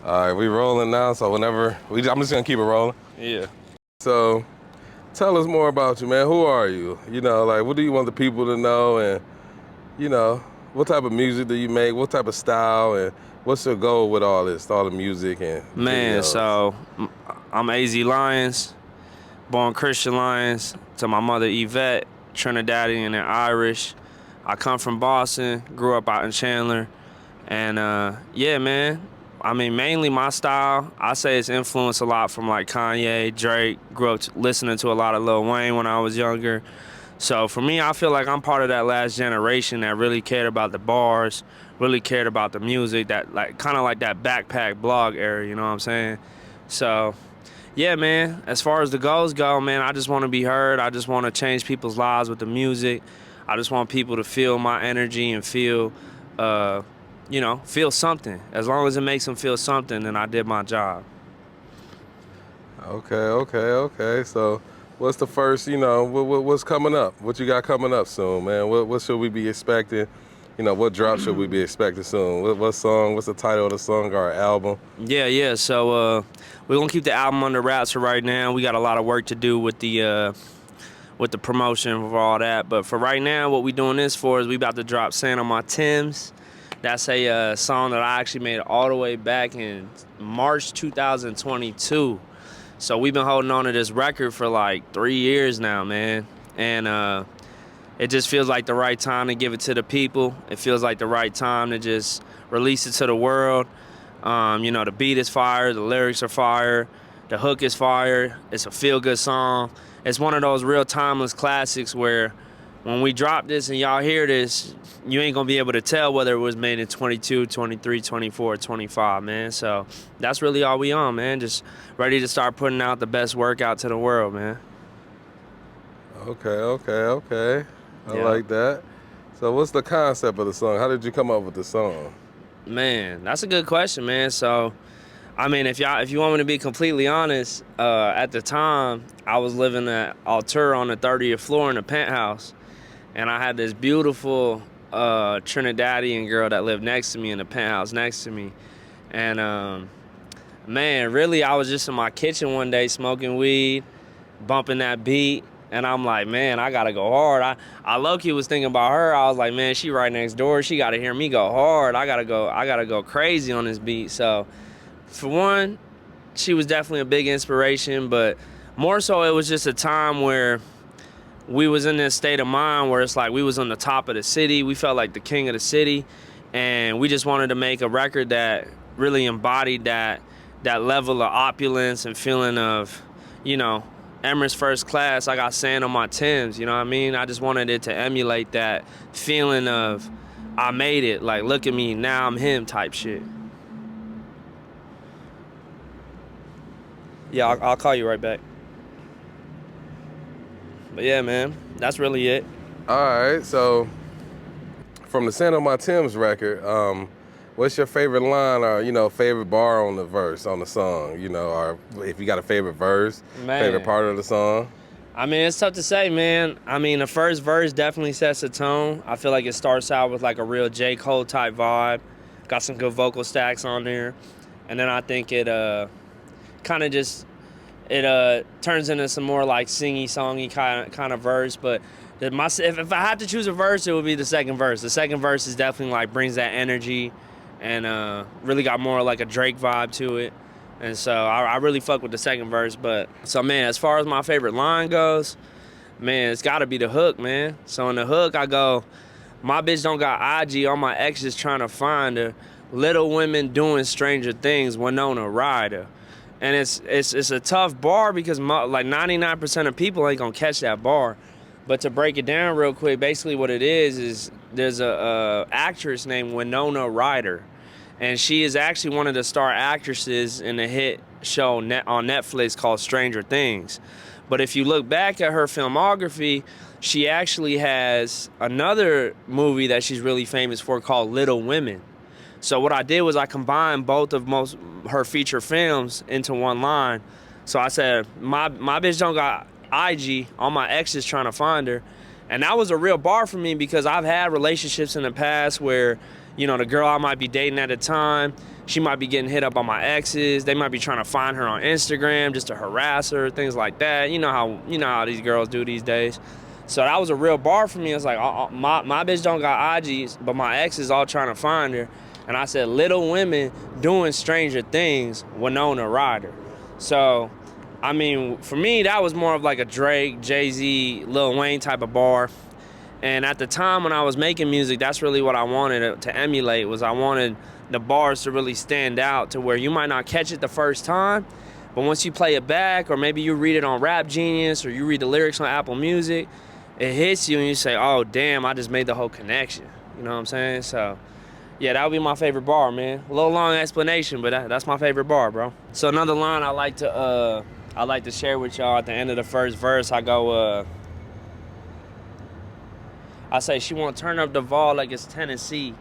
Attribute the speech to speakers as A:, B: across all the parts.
A: All right, we rolling now, so I'm just gonna keep it rolling.
B: Yeah.
A: So, tell us more about you, man. Who are you? You know, like, what do you want the people to know, and you know, what type of music do you make? What type of style, and what's your goal with all this, all the music and
B: Man,
A: videos?
B: so I'm AZ Lyons, born Christian Lyons, to my mother Yvette, Trinidadian and Irish. I come from Boston, grew up out in Chandler, and yeah, man. I mean, mainly my style, I say it's influenced a lot from like Kanye, Drake. Grew up listening to a lot of Lil Wayne when I was younger. So for me, I feel like I'm part of that last generation that really cared about the bars, really cared about the music, that like kind of like that backpack blog era, you know what I'm saying? So yeah, man, as far as the goals go, man, I just want to be heard. I just want to change people's lives with the music. I just want people to feel my energy and feel, feel something. As long as it makes them feel something, then I did my job.
A: Okay. So, what's the first? What's coming up? What you got coming up soon, man? What should we be expecting? You know, what drop should we be expecting soon? What song? What's the title of the song or album?
B: Yeah. So we're gonna keep the album under wraps for right now. We got a lot of work to do with the promotion of all that. But for right now, what we doing this for is we about to drop Sand On My Timbs. That's a song that I actually made all the way back in March 2022. So we've been holding on to this record for like 3 years now, man. And it just feels like the right time to give it to the people. It feels like the right time to just release it to the world. The beat is fire, the lyrics are fire, the hook is fire. It's a feel-good song. It's one of those real timeless classics where when we drop this and y'all hear this, you ain't gonna be able to tell whether it was made in 22, 23, 24, 25, man. So that's really all we on, man. Just ready to start putting out the best work out to the world, man.
A: Okay. I
B: Yeah.
A: like that. So, what's the concept of the song? How did you come up with the song?
B: Man, that's a good question, man. So, I mean, if you want me to be completely honest, at the time I was living at Altura on the 30th floor in a penthouse, and I had this beautiful Trinidadian girl that lived next to me in the penthouse next to me, and man, really, I was just in my kitchen one day smoking weed, bumping that beat. And I'm like, man, I gotta go hard. I low-key was thinking about her. I was like, man, she right next door. She gotta hear me go hard. I gotta go crazy on this beat. So for one, she was definitely a big inspiration, but more so it was just a time where we was in this state of mind where it's like we was on the top of the city. We felt like the king of the city, and we just wanted to make a record that really embodied that level of opulence and feeling of, Emirates first class. I got sand on my Timbs, you know what I mean? I just wanted it to emulate that feeling of I made it, like look at me, now I'm him type shit. Yeah, I'll call you right back. But yeah, man, that's really it.
A: All right, so from the Sand On My Timbs record, what's your favorite line or, favorite bar on the verse, on the song, or if you got a favorite verse,
B: Man.
A: favorite part of the song?
B: I mean, it's tough to say, man. I mean, the first verse definitely sets the tone. I feel like it starts out with like a real J. Cole type vibe. Got some good vocal stacks on there. And then I think it kind of just, it turns into some more like singy, songy kind of verse. But if I had to choose a verse, it would be the second verse. The second verse is definitely like brings that energy and really got more like a Drake vibe to it. And so I really fuck with the second verse. But so, man, as far as my favorite line goes, man, it's got to be the hook, man. So in the hook, I go, my bitch don't got IG, all my exes trying to find her. Little women doing stranger things, Winona Ryder. And it's a tough bar because like 99% of people ain't gonna catch that bar. But to break it down real quick, basically what it is there's a actress named Winona Ryder. And she is actually one of the star actresses in a hit show on Netflix called Stranger Things. But if you look back at her filmography, she actually has another movie that she's really famous for called Little Women. So what I did was I combined both of her feature films into one line. So I said, my bitch don't got IG, all my exes trying to find her. And that was a real bar for me because I've had relationships in the past where, the girl I might be dating at the time, she might be getting hit up by my exes. They might be trying to find her on Instagram just to harass her, things like that. You know how these girls do these days. So that was a real bar for me. It's like, my bitch don't got IGs, but my ex is all trying to find her. And I said, little women doing stranger things, Winona Ryder. So, I mean, for me, that was more of like a Drake, Jay-Z, Lil Wayne type of bar. And at the time when I was making music, that's really what I wanted to emulate, was I wanted the bars to really stand out to where you might not catch it the first time, but once you play it back, or maybe you read it on Rap Genius, or you read the lyrics on Apple Music, it hits you and you say, oh, damn, I just made the whole connection. You know what I'm saying? So, yeah, that would be my favorite bar, man. A little long explanation, but that's my favorite bar, bro. So another line I like to share with y'all at the end of the first verse, I go, I say, she won't turn up the vol like it's Tennessee.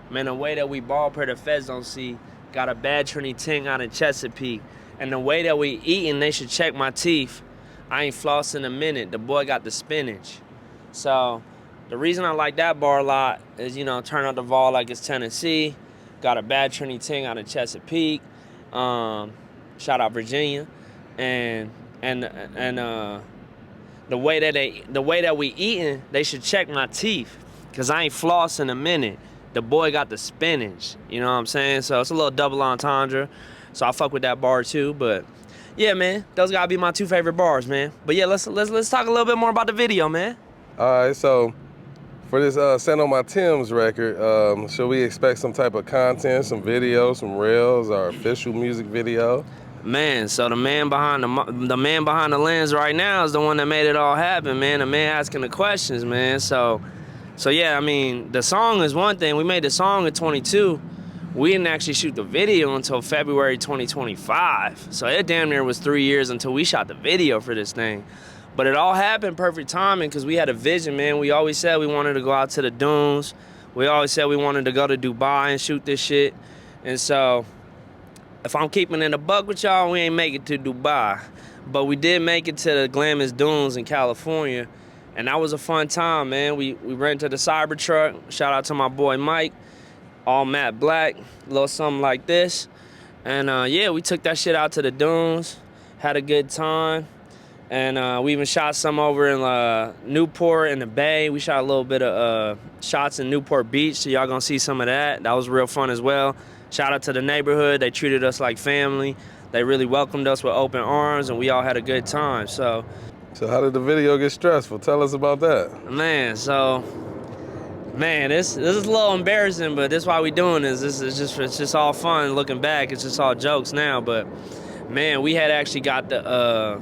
B: Man, the way that we ball per the feds don't see. Got a bad Trinity ting out in Chesapeake. And the way that we eating, they should check my teeth. I ain't flossing a minute. The boy got the spinach. So the reason I like that bar a lot is, turn up the vol like it's Tennessee. Got a bad Trinity ting out in Chesapeake. Shout out Virginia. And the way that we eating, they should check my teeth, cause I ain't flossing in a minute. The boy got the spinach. You know what I'm saying? So it's a little double entendre. So I fuck with that bar too. But yeah, man, those gotta be my two favorite bars, man. But yeah, let's talk a little bit more about the video, man.
A: All right, so for this Sand On My Timbs record, should we expect some type of content, some videos, some reels, or official music video?
B: Man, so the man behind the lens right now is the one that made it all happen, man. The man asking the questions, man. So yeah, I mean, the song is one thing. We made the song in 22. We didn't actually shoot the video until February 2025. So it damn near was 3 years until we shot the video for this thing. But it all happened perfect timing because we had a vision, man. We always said we wanted to go out to the dunes. We always said we wanted to go to Dubai and shoot this shit. And so, if I'm keeping it a buck with y'all, we ain't make it to Dubai. But we did make it to the Glamis Dunes in California. And that was a fun time, man. We rented a Cybertruck. Shout out to my boy Mike. All matte black, a little something like this. And yeah, we took that shit out to the dunes. Had a good time. And we even shot some over in Newport in the Bay. We shot a little bit of shots in Newport Beach, so y'all gonna see some of that. That was real fun as well. Shout out to the neighborhood. They treated us like family. They really welcomed us with open arms, and we all had a good time. So
A: how did the video get stressful? Tell us about that.
B: Man, this is a little embarrassing, but this is why we doing this. It's just all fun looking back. It's just all jokes now. But man, we had actually got the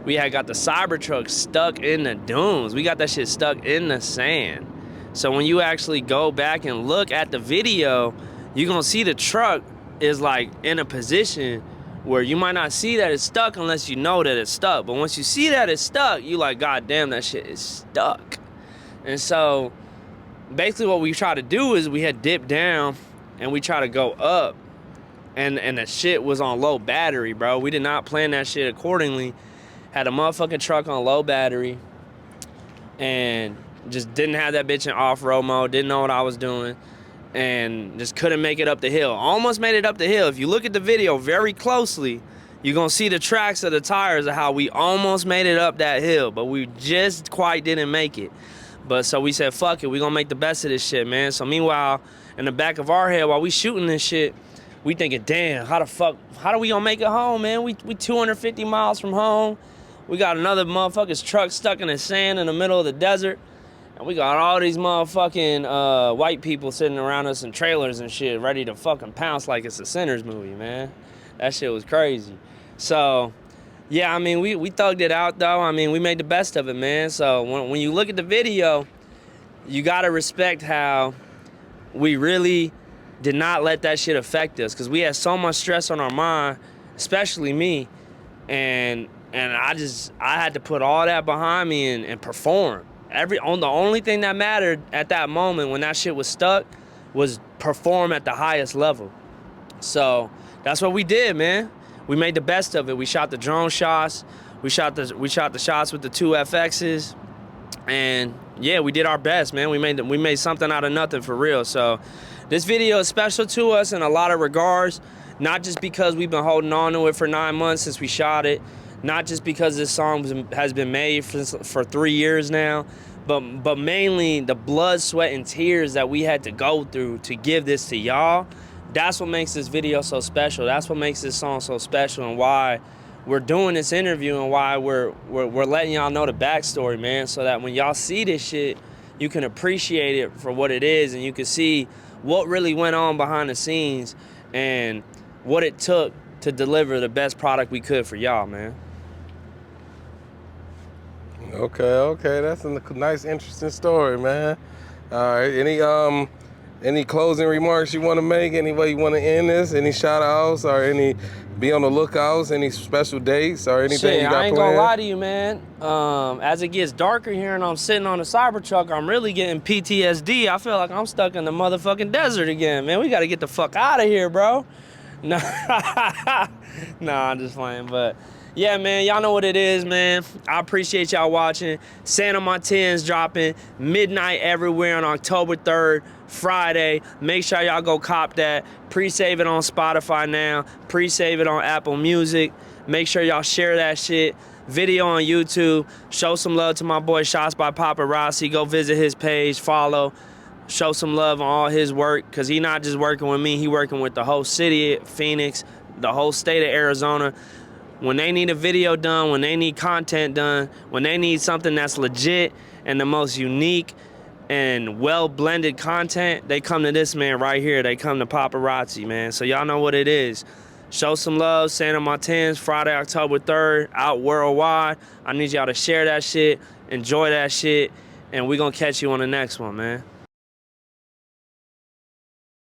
B: Cybertruck stuck in the dunes. We got that shit stuck in the sand. So when you actually go back and look at the video, you're gonna see the truck is like in a position where you might not see that it's stuck unless you know that it's stuck. But once you see that it's stuck, you like, God damn, that shit is stuck. And so basically what we try to do is we had dipped down and we try to go up, and the shit was on low battery, bro. We did not plan that shit accordingly. Had a motherfucking truck on low battery and just didn't have that bitch in off-road mode, didn't know what I was doing, and just couldn't make it up the hill. Almost made it up the hill. If you look at the video very closely, you're gonna see the tracks of the tires of how we almost made it up that hill, but we just quite didn't make it. But so we said, fuck it, we gonna make the best of this shit, man. So meanwhile, in the back of our head, while we shooting this shit, we thinking, damn, how do we gonna make it home, man? We 250 miles from home. We got another motherfucker's truck stuck in the sand in the middle of the desert. And we got all these motherfucking white people sitting around us in trailers and shit, ready to fucking pounce like it's a Sinners movie, man. That shit was crazy. So, yeah, I mean, we thugged it out, though. I mean, we made the best of it, man. So when you look at the video, you gotta respect how we really did not let that shit affect us, because we had so much stress on our mind, especially me, and I had to put all that behind me and perform. The only thing that mattered at that moment when that shit was stuck was perform at the highest level. So that's what we did, man. We made the best of it. We shot the drone shots. We shot the shots with the 2 FXs, and yeah, we did our best, man. We made something out of nothing for real. So This video is special to us in a lot of regards, not just because we've been holding on to it for 9 months since we shot it, not just because this song has been made for 3 years now, but mainly the blood, sweat, and tears that we had to go through to give this to y'all. That's what makes this video so special. That's what makes this song so special, and why we're doing this interview, and why we're letting y'all know the backstory, man, so that when y'all see this shit, you can appreciate it for what it is, and you can see what really went on behind the scenes and what it took to deliver the best product we could for y'all, man.
A: Okay, that's a nice, interesting story, man. All right, any closing remarks you want to make? Any way you want to end this? Any shout outs or any be on the lookouts? Any special dates or anything
B: Shit,
A: you got planned?
B: I ain't gonna lie to you, man. As it gets darker here and I'm sitting on the Cybertruck, I'm really getting PTSD. I feel like I'm stuck in the motherfucking desert again, man. We gotta get the fuck out of here, bro. No, nah, I'm just playing, but yeah, man, y'all know what it is, man. I appreciate y'all watching. Sand On My Timbs dropping midnight everywhere on October 3rd, Friday. Make sure y'all go cop that. Pre-save it on Spotify now. Pre-save it on Apple Music. Make sure y'all share that shit. Video on YouTube. Show some love to my boy Shots by Paparazzi. Go visit his page, follow. Show some love on all his work, because he not just working with me, he working with the whole city of Phoenix, the whole state of Arizona. When they need a video done, when they need content done, when they need something that's legit and the most unique and well-blended content, they come to this man right here. They come to Paparazzi, man. So y'all know what it is. Show some love. Sand On My Timbs, Friday, October 3rd, out worldwide. I need y'all to share that shit, enjoy that shit, and we gonna catch you on the next one, man.